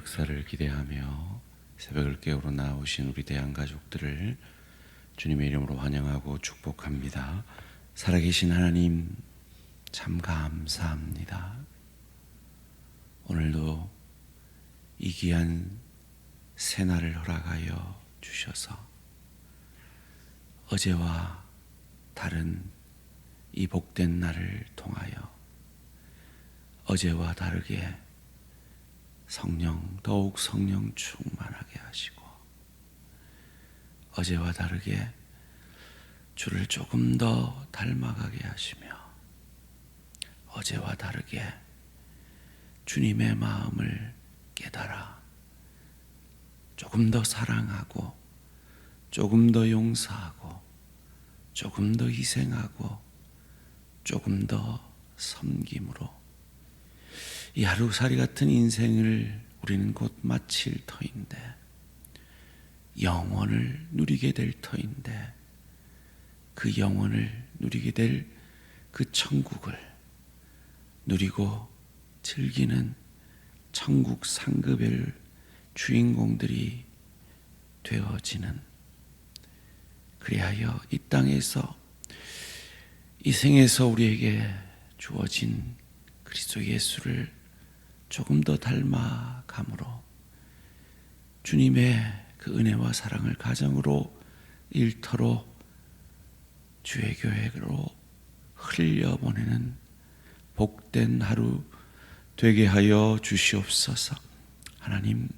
역사를 기대하며 새벽을 깨우러 나오신 우리 대한가족들을 주님의 이름으로 환영하고 축복합니다. 살아계신 하나님 참 감사합니다. 오늘도 이 귀한 새날을 허락하여 주셔서 어제와 다른 이 복된 날을 통하여 어제와 다르게 더욱 성령 충만하게 하시고 어제와 다르게 주를 조금 더 닮아가게 하시며 어제와 다르게 주님의 마음을 깨달아 조금 더 사랑하고 조금 더 용서하고 조금 더 희생하고 조금 더 섬김으로 이 하루살이 같은 인생을 우리는 곧 마칠 터인데 영원을 누리게 될 터인데 그 영원을 누리게 될 그 천국을 누리고 즐기는 천국 상급의 주인공들이 되어지는, 그리하여 이 땅에서 이 생에서 우리에게 주어진 그리스도 예수를 조금 더 닮아감으로 주님의 그 은혜와 사랑을 가정으로 일터로 주의 교회로 흘려보내는 복된 하루 되게 하여 주시옵소서. 하나님,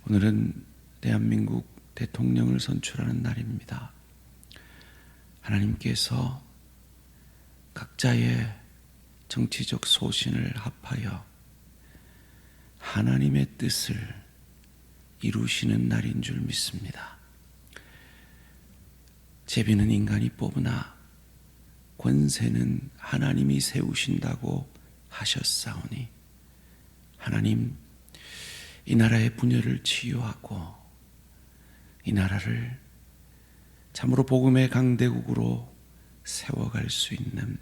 오늘은 대한민국 대통령을 선출하는 날입니다. 하나님께서 각자의 정치적 소신을 합하여 하나님의 뜻을 이루시는 날인 줄 믿습니다. 제비는 인간이 뽑으나 권세는 하나님이 세우신다고 하셨사오니 하나님, 이 나라의 분열을 치유하고 이 나라를 참으로 복음의 강대국으로 세워갈 수 있는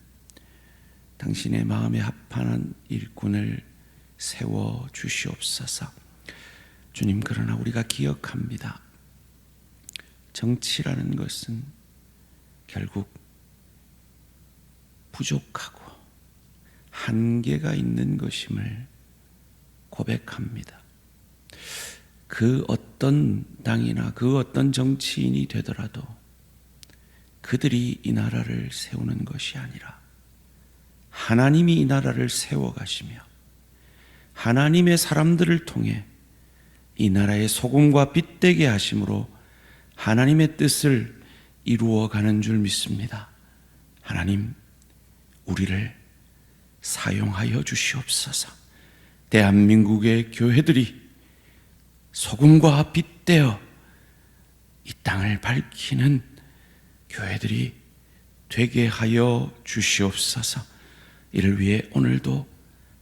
당신의 마음에 합한 일꾼을 세워 주시옵소서. 주님, 그러나 우리가 기억합니다. 정치라는 것은 결국 부족하고 한계가 있는 것임을 고백합니다. 그 어떤 당이나 그 어떤 정치인이 되더라도 그들이 이 나라를 세우는 것이 아니라 하나님이 이 나라를 세워가시며 하나님의 사람들을 통해 이 나라의 소금과 빛 되게 하심으로 하나님의 뜻을 이루어가는 줄 믿습니다. 하나님, 우리를 사용하여 주시옵소서. 대한민국의 교회들이 소금과 빛 되어 이 땅을 밝히는 교회들이 되게 하여 주시옵소서. 이를 위해 오늘도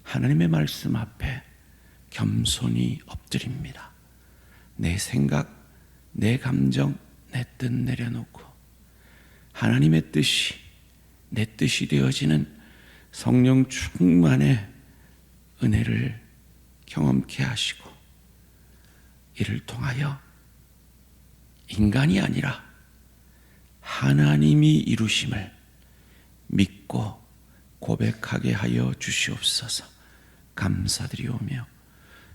하나님의 말씀 앞에 겸손히 엎드립니다. 내 생각, 내 감정, 내 뜻 내려놓고 하나님의 뜻이 내 뜻이 되어지는 성령 충만의 은혜를 경험케 하시고 이를 통하여 인간이 아니라 하나님이 이루심을 믿고 고백하게 하여 주시옵소서. 감사드리오며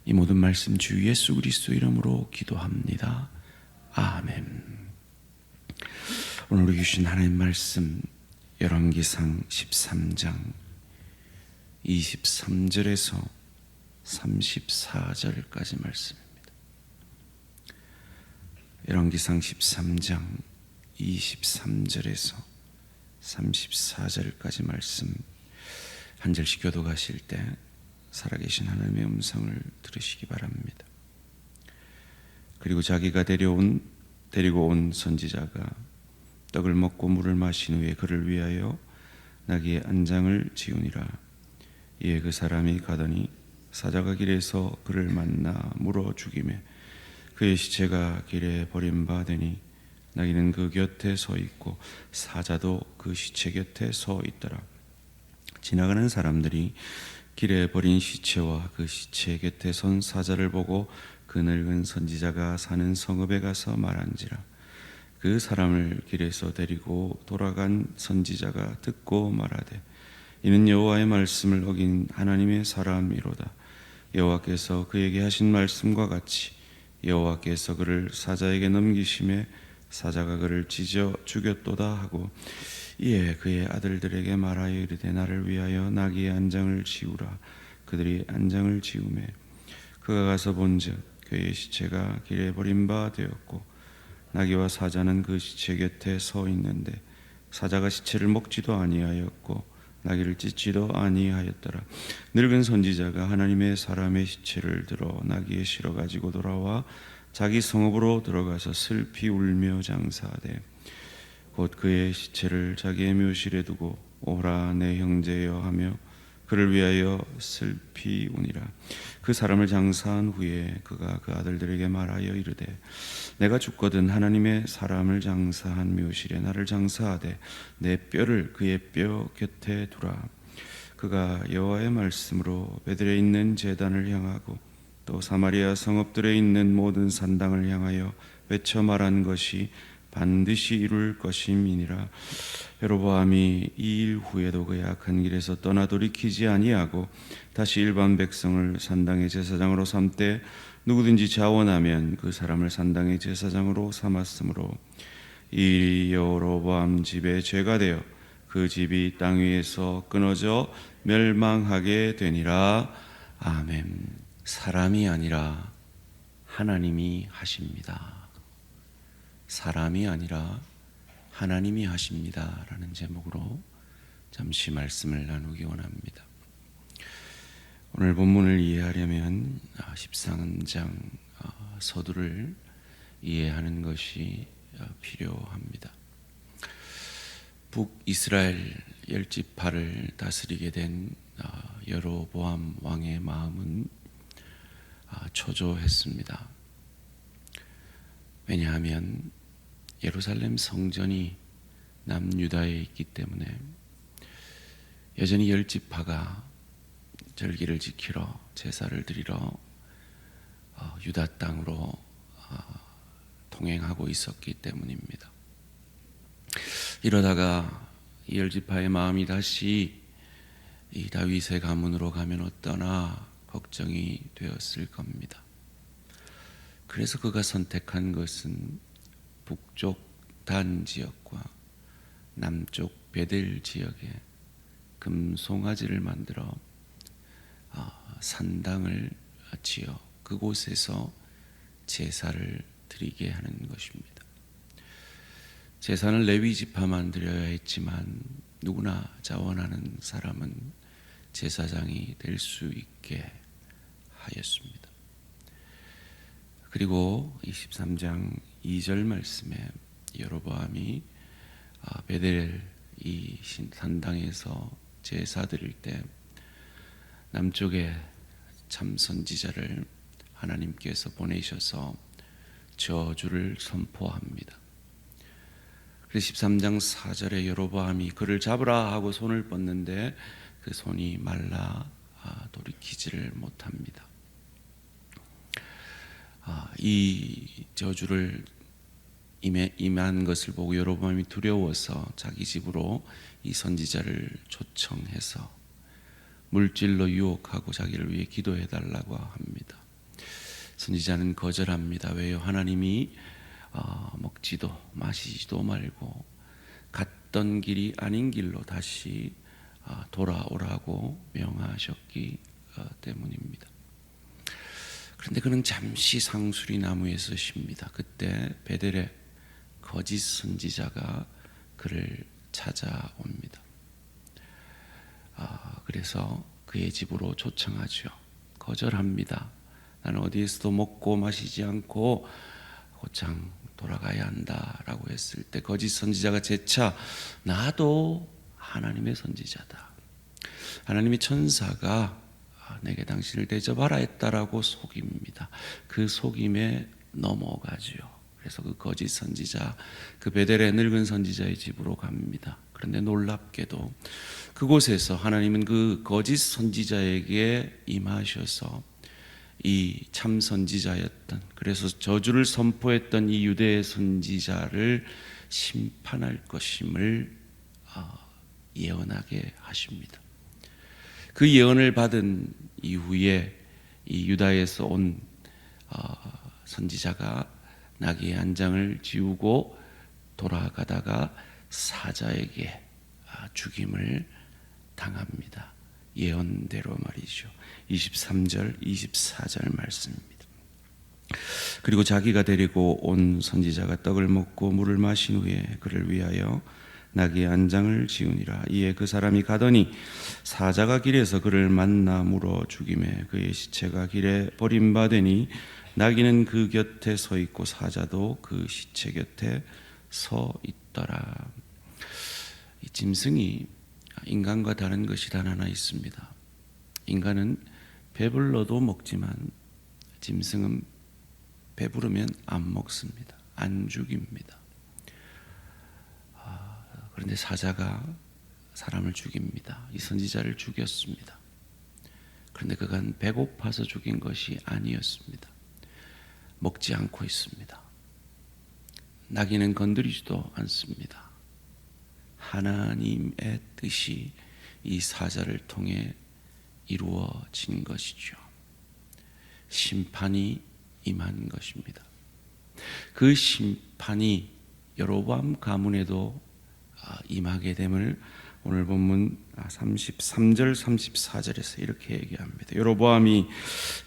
이 모든 말씀 주 예수 그리스도 이름으로 기도합니다. 아멘. 오늘 우리 주신 하나님 말씀 열왕기상 13장 23절에서 34절까지 말씀입니다. 열왕기상 13장 23절에서 34절까지 말씀 한 절씩 교독하실 때 살아계신 하나님의 음성을 들으시기 바랍니다. 그리고 자기가 데리고 온 선지자가 떡을 먹고 물을 마신 후에 그를 위하여 나귀의 안장을 지우니라. 이에 그 사람이 가더니 사자가 길에서 그를 만나 물어 죽이매 그의 시체가 길에 버림받으니 나귀는 그 곁에 서 있고 사자도 그 시체 곁에 서 있더라. 지나가는 사람들이 길에 버린 시체와 그 시체 곁에 선 사자를 보고 그 늙은 선지자가 사는 성읍에 가서 말한지라. 그 사람을 길에서 데리고 돌아간 선지자가 듣고 말하되 이는 여호와의 말씀을 어긴 하나님의 사람이로다. 여호와께서 그에게 하신 말씀과 같이 여호와께서 그를 사자에게 넘기심에 사자가 그를 찢어 죽였도다 하고 이에 그의 아들들에게 말하여 이르되 나를 위하여 나귀의 안장을 지우라. 그들이 안장을 지우매 그가 가서 본즉 그의 시체가 길에 버린 바 되었고 나귀와 사자는 그 시체 곁에 서 있는데 사자가 시체를 먹지도 아니하였고 나귀를 찢지도 아니하였더라. 늙은 선지자가 하나님의 사람의 시체를 들어 나귀에 실어 가지고 돌아와 자기 성읍으로 들어가서 슬피 울며 장사하되 곧 그의 시체를 자기의 묘실에 두고 오라 내 형제여 하며 그를 위하여 슬피 우니라. 그 사람을 장사한 후에 그가 그 아들들에게 말하여 이르되 내가 죽거든 하나님의 사람을 장사한 묘실에 나를 장사하되 내 뼈를 그의 뼈 곁에 두라. 그가 여호와의 말씀으로 베들에 있는 제단을 향하고 또 사마리아 성읍들에 있는 모든 산당을 향하여 외쳐 말한 것이 반드시 이룰 것임이니라. 여로보암이 이 일 후에도 그 악한 길에서 떠나 돌이키지 아니하고 다시 일반 백성을 산당의 제사장으로 삼되 누구든지 자원하면 그 사람을 산당의 제사장으로 삼았으므로 이 여로보암 집의 죄가 되어 그 집이 땅 위에서 끊어져 멸망하게 되니라. 아멘. 사람이 아니라 하나님이 하십니다. 사람이 아니라 하나님이 하십니다 라는 제목으로 잠시 말씀을 나누기 원합니다. 오늘 본문을 이해하려면 13장 서두를 이해하는 것이 필요합니다. 북이스라엘 10지파를 다스리게 된 여로보암 왕의 마음은 초조했습니다. 왜냐하면 예루살렘 성전이 남유다에 있기 때문에 여전히 10지파가 절기를 지키러 제사를 드리러 유다 땅으로 통행하고 있었기 때문입니다. 이러다가 이 10지파의 마음이 다시 이 다윗의 가문으로 가면 어떠나 걱정이 되었을 겁니다. 그래서 그가 선택한 것은 북쪽 단 지역과 남쪽 베델 지역에 금송아지를 만들어 산당을 지어 그곳에서 제사를 드리게 하는 것입니다. 제사는 레위 지파만 드려야 했지만 누구나 자원하는 사람은 제사장이 될 수 있게 하였습니다. 그리고 23장 2절 말씀에 여로보암이 베델 이 산당에서 제사 드릴 때 남쪽에 참 선지자를 하나님께서 보내셔서 저주를 선포합니다. 그래서 13장 4절에 여로보암이 그를 잡으라 하고 손을 뻗는데 그 손이 말라 돌이키지를 못합니다. 이 저주를 임한 것을 보고 여로보암이 두려워서 자기 집으로 이 선지자를 초청해서 물질로 유혹하고 자기를 위해 기도해 달라고 합니다. 선지자는 거절합니다. 왜요? 하나님이 먹지도 마시지도 말고 갔던 길이 아닌 길로 다시 돌아오라고 명하셨기 때문입니다. 그런데 그는 잠시 상수리 나무에서 쉽니다. 그때 베델에 거짓 선지자가 그를 찾아옵니다. 그래서 그의 집으로 초청하죠. 거절합니다. 나는 어디에서도 먹고 마시지 않고 곧장 돌아가야 한다라고 했을 때 거짓 선지자가 재차 나도 하나님의 선지자다. 하나님의 천사가 내게 당신을 대접하라 했다라고 속입니다. 그 속임에 넘어가죠. 그래서 그 거짓 선지자, 그 베델의 늙은 선지자의 집으로 갑니다. 그런데 놀랍게도 그곳에서 하나님은 그 거짓 선지자에게 임하셔서 이 참 선지자였던, 그래서 저주를 선포했던 이 유대의 선지자를 심판할 것임을 예언하게 하십니다. 그 예언을 받은 이후에 이 유다에서 온 선지자가 나귀의 안장을 지우고 돌아가다가 사자에게 죽임을 당합니다. 예언대로 말이죠. 23절 24절 말씀입니다. 그리고 자기가 데리고 온 선지자가 떡을 먹고 물을 마신 후에 그를 위하여 나귀의 안장을 지우니라. 이에 그 사람이 가더니 사자가 길에서 그를 만나 물어 죽임에 그의 시체가 길에 버림받으니 나귀는 그 곁에 서 있고 사자도 그 시체 곁에 서 있더라. 이 짐승이 인간과 다른 것이 단 하나 있습니다. 인간은 배불러도 먹지만 짐승은 배부르면 안 먹습니다. 안 죽입니다. 그런데 사자가 사람을 죽입니다. 이 선지자를 죽였습니다. 그런데 그간 배고파서 죽인 것이 아니었습니다. 먹지 않고 있습니다. 나귀는 건드리지도 않습니다. 하나님의 뜻이 이 사자를 통해 이루어진 것이죠. 심판이 임한 것입니다. 그 심판이 여로보암 가문에도 임하게 됨을 오늘 본문 33절 34절에서 이렇게 얘기합니다. 여로보암이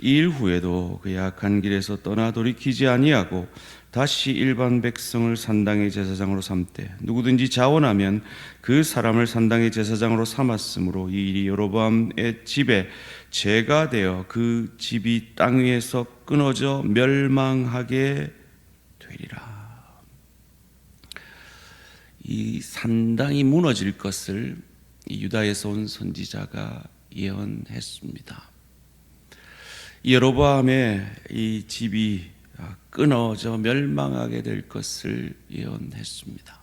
이 일 후에도 그의 악한 길에서 떠나 돌이키지 아니하고 다시 일반 백성을 산당의 제사장으로 삼되 누구든지 자원하면 그 사람을 산당의 제사장으로 삼았으므로 이 일이 여로보암의 집에 죄가 되어 그 집이 땅 위에서 끊어져 멸망하게 되리라. 이 산당이 무너질 것을 유다에서 온 선지자가 예언했습니다. 여로보암의 이 집이 끊어져 멸망하게 될 것을 예언했습니다.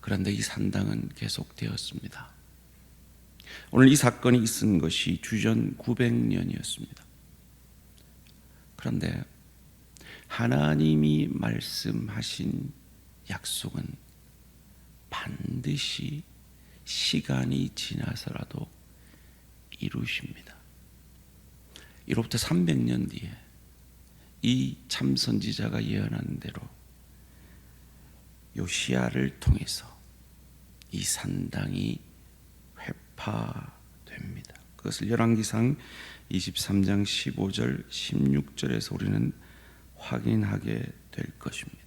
그런데 이 산당은 계속되었습니다. 오늘 이 사건이 있은 것이 주전 900년이었습니다. 그런데 하나님이 말씀하신 약속은 반드시 시간이 지나서라도 이루십니다. 이로부터 300년 뒤에 이 참선지자가 예언한 대로 요시야를 통해서 이 산당이 회파됩니다. 그것을 열왕기상 23장 15절 16절에서 우리는 확인하게 될 것입니다.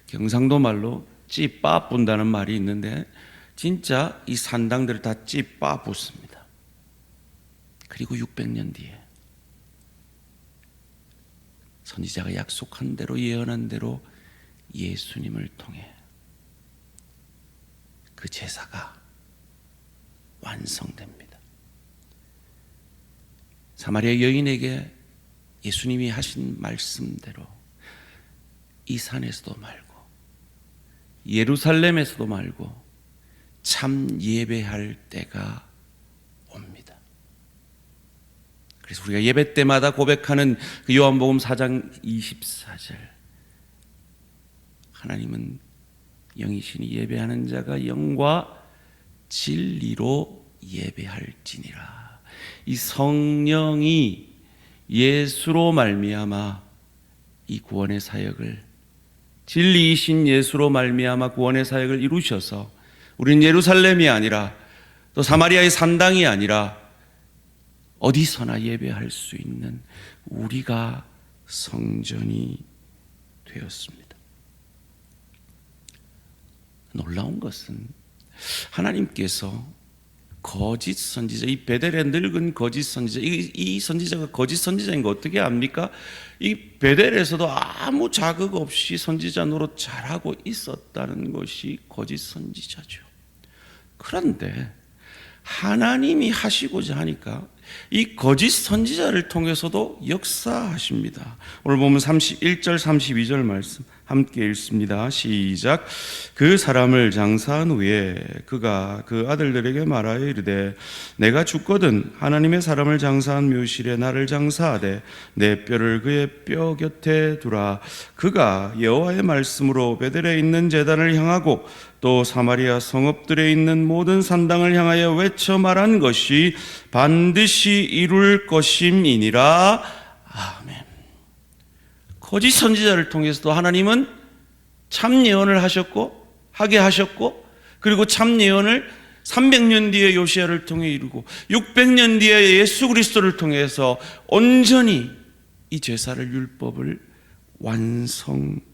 경상도 말로 찌빠 분다는 말이 있는데 진짜 이 산당들을 다 찌빠 붙습니다. 그리고 600년 뒤에 선지자가 약속한 대로 예언한 대로 예수님을 통해 그 제사가 완성됩니다. 사마리아 여인에게 예수님이 하신 말씀대로 이 산에서도 말고 예루살렘에서도 말고 참 예배할 때가 옵니다. 그래서 우리가 예배 때마다 고백하는 그 요한복음 4장 24절, 하나님은 영이시니 예배하는 자가 영과 진리로 예배할지니라. 이 성령이 예수로 말미암아 이 구원의 사역을, 진리이신 예수로 말미암아 구원의 사역을 이루셔서 우리는 예루살렘이 아니라 또 사마리아의 산당이 아니라 어디서나 예배할 수 있는 우리가 성전이 되었습니다. 놀라운 것은 하나님께서 거짓 선지자, 이 베델의 늙은 거짓 선지자, 이 선지자가 거짓 선지자인 거 어떻게 압니까? 이 베델에서도 아무 자극 없이 선지자 노릇 잘하고 있었다는 것이 거짓 선지자죠. 그런데 하나님이 하시고자 하니까 이 거짓 선지자를 통해서도 역사하십니다. 오늘 보면 31절 32절 말씀, 함께 읽습니다. 시작. 그 사람을 장사한 후에 그가 그 아들들에게 말하여 이르되 내가 죽거든 하나님의 사람을 장사한 묘실에 나를 장사하되 내 뼈를 그의 뼈 곁에 두라. 그가 여호와의 말씀으로 베델에 있는 제단을 향하고 또 사마리아 성읍들에 있는 모든 산당을 향하여 외쳐 말한 것이 반드시 이룰 것임이니라. 아멘. 거짓 선지자를 통해서도 하나님은 참 예언을 하셨고 하게 하셨고, 그리고 참 예언을 300년 뒤에 요시야를 통해 이루고 600년 뒤에 예수 그리스도를 통해서 온전히 이 제사를 율법을 완성하셨습니다.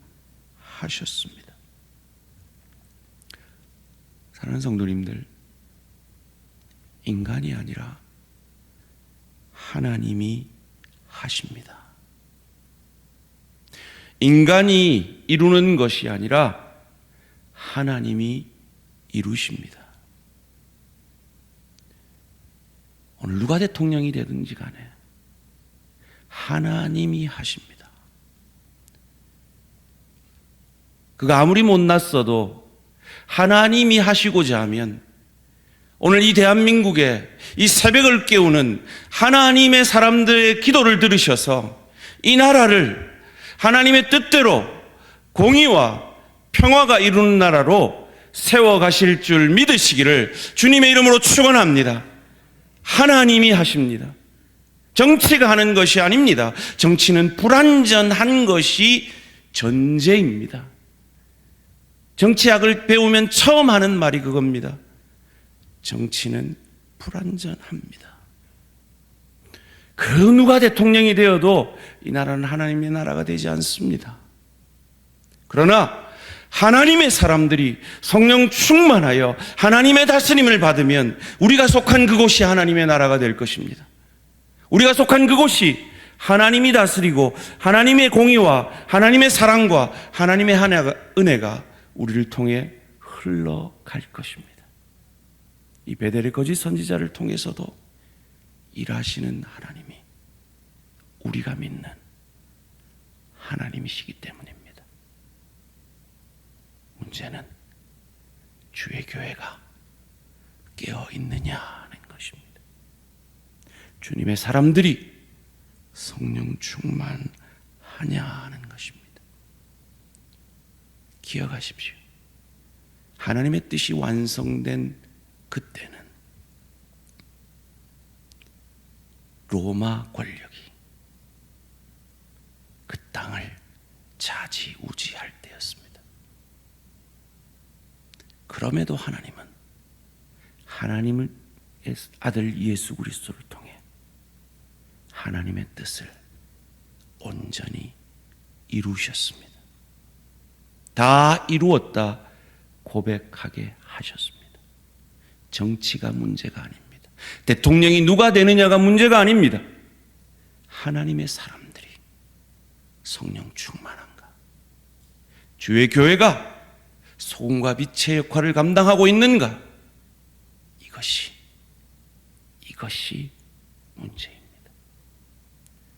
사랑하는 성도님들, 인간이 아니라 하나님이 하십니다. 인간이 이루는 것이 아니라 하나님이 이루십니다. 오늘 누가 대통령이 되든지 간에 하나님이 하십니다. 그가 아무리 못났어도 하나님이 하시고자 하면 오늘 이 대한민국에 이 새벽을 깨우는 하나님의 사람들의 기도를 들으셔서 이 나라를 하나님의 뜻대로 공의와 평화가 이루는 나라로 세워가실 줄 믿으시기를 주님의 이름으로 축원합니다. 하나님이 하십니다. 정치가 하는 것이 아닙니다. 정치는 불완전한 것이 전제입니다. 정치학을 배우면 처음 하는 말이 그겁니다. 정치는 불완전합니다. 그 누가 대통령이 되어도 이 나라는 하나님의 나라가 되지 않습니다. 그러나 하나님의 사람들이 성령 충만하여 하나님의 다스림을 받으면 우리가 속한 그곳이 하나님의 나라가 될 것입니다. 우리가 속한 그곳이 하나님이 다스리고 하나님의 공의와 하나님의 사랑과 하나님의 은혜가 우리를 통해 흘러갈 것입니다. 이 베델의 거짓 선지자를 통해서도 일하시는 하나님이 우리가 믿는 하나님이시기 때문입니다. 문제는 주의 교회가 깨어 있느냐 하는 것입니다. 주님의 사람들이 성령 충만하냐 하는 것입니다. 기억하십시오. 하나님의 뜻이 완성된 그때는 로마 권력이 그 땅을 좌지우지할 때였습니다. 그럼에도 하나님은 하나님의 아들 예수 그리스도를 통해 하나님의 뜻을 온전히 이루셨습니다. 다 이루었다 고백하게 하셨습니다. 정치가 문제가 아닙니다. 대통령이 누가 되느냐가 문제가 아닙니다. 하나님의 사람들이 성령 충만한가, 주의 교회가 소금과 빛의 역할을 감당하고 있는가, 이것이 문제입니다.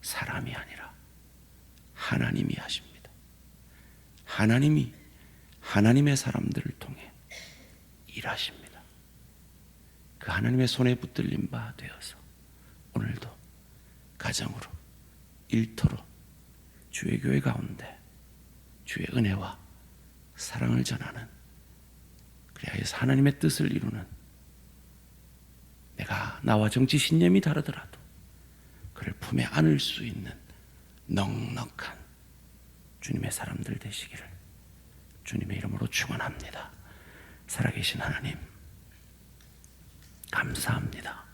사람이 아니라 하나님이 하십니다. 하나님이 하나님의 사람들을 통해 일하십니다. 그 하나님의 손에 붙들린 바 되어서 오늘도 가정으로, 일터로, 주의 교회 가운데 주의 은혜와 사랑을 전하는, 그리하여서 하나님의 뜻을 이루는, 내가 나와 정치 신념이 다르더라도 그를 품에 안을 수 있는 넉넉한 주님의 사람들 되시기를 주님의 이름으로 축원합니다. 살아계신 하나님, 감사합니다.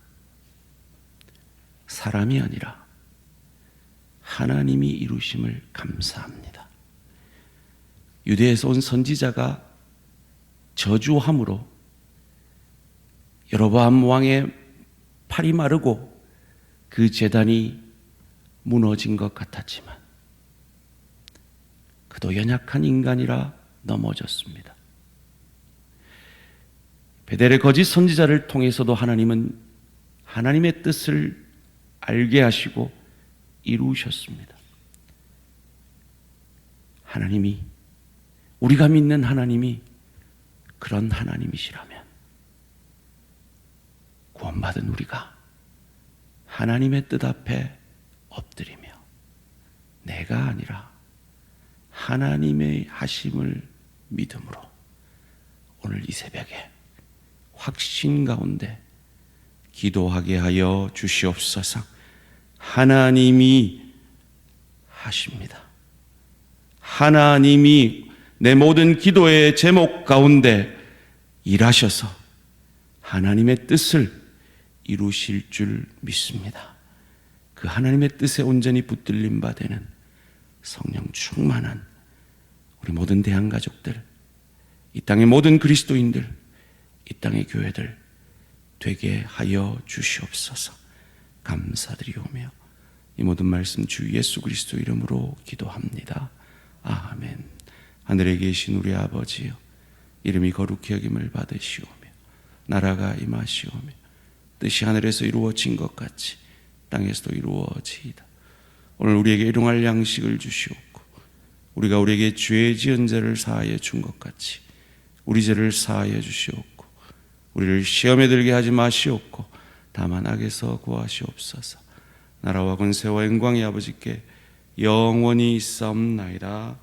사람이 아니라 하나님이 이루심을 감사합니다. 유대에서 온 선지자가 저주함으로 여로보암 왕의 팔이 마르고 그 제단이 무너진 것 같았지만 그도 연약한 인간이라 넘어졌습니다. 베델의 거짓 선지자를 통해서도 하나님은 하나님의 뜻을 알게 하시고 이루셨습니다. 하나님이 우리가 믿는 하나님이 그런 하나님이시라면 구원받은 우리가 하나님의 뜻 앞에 엎드리며 내가 아니라 하나님의 하심을 믿음으로 오늘 이 새벽에 확신 가운데 기도하게 하여 주시옵소서. 하나님이 하십니다. 하나님이 내 모든 기도의 제목 가운데 일하셔서 하나님의 뜻을 이루실 줄 믿습니다. 그 하나님의 뜻에 온전히 붙들림 바 되는 성령 충만한 우리 모든 대한가족들, 이 땅의 모든 그리스도인들, 이 땅의 교회들 되게 하여 주시옵소서. 감사드리오며 이 모든 말씀 주 예수 그리스도 이름으로 기도합니다. 아멘. 하늘에 계신 우리 아버지여, 이름이 거룩히 여김을 받으시오며 나라가 임하시오며 뜻이 하늘에서 이루어진 것 같이 땅에서도 이루어지이다. 오늘 우리에게 일용할 양식을 주시옵고 우리가 우리에게 죄 지은 죄를 사하여 준 것 같이 우리 죄를 사하여 주시옵고 우리를 시험에 들게 하지 마시옵고 다만 악에서 구하시옵소서. 나라와 권세와 영광이 아버지께 영원히 있사옵나이다.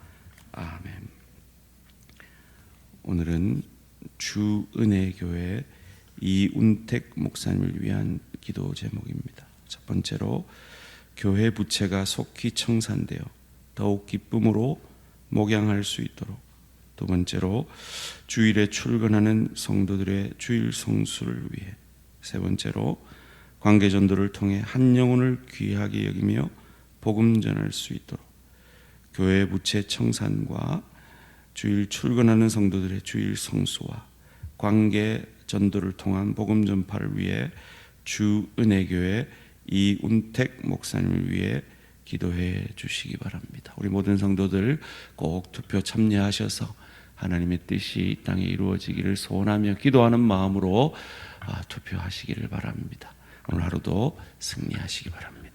아멘. 오늘은 주은혜교회 이운택 목사님을 위한 기도 제목입니다. 첫 번째로 교회 부채가 속히 청산되어 더욱 기쁨으로 목양할 수 있도록, 두 번째로 주일에 출근하는 성도들의 주일 성수를 위해, 세 번째로 관계전도를 통해 한 영혼을 귀하게 여기며 복음 전할 수 있도록 교회 부채 청산과 주일 출근하는 성도들의 주일 성수와 관계 전도를 통한 복음 전파를 위해 주은혜교회 이운택 목사님을 위해 기도해 주시기 바랍니다. 우리 모든 성도들 꼭 투표 참여하셔서 하나님의 뜻이 이 땅에 이루어지기를 소원하며 기도하는 마음으로 투표하시기를 바랍니다. 오늘 하루도 승리하시기 바랍니다.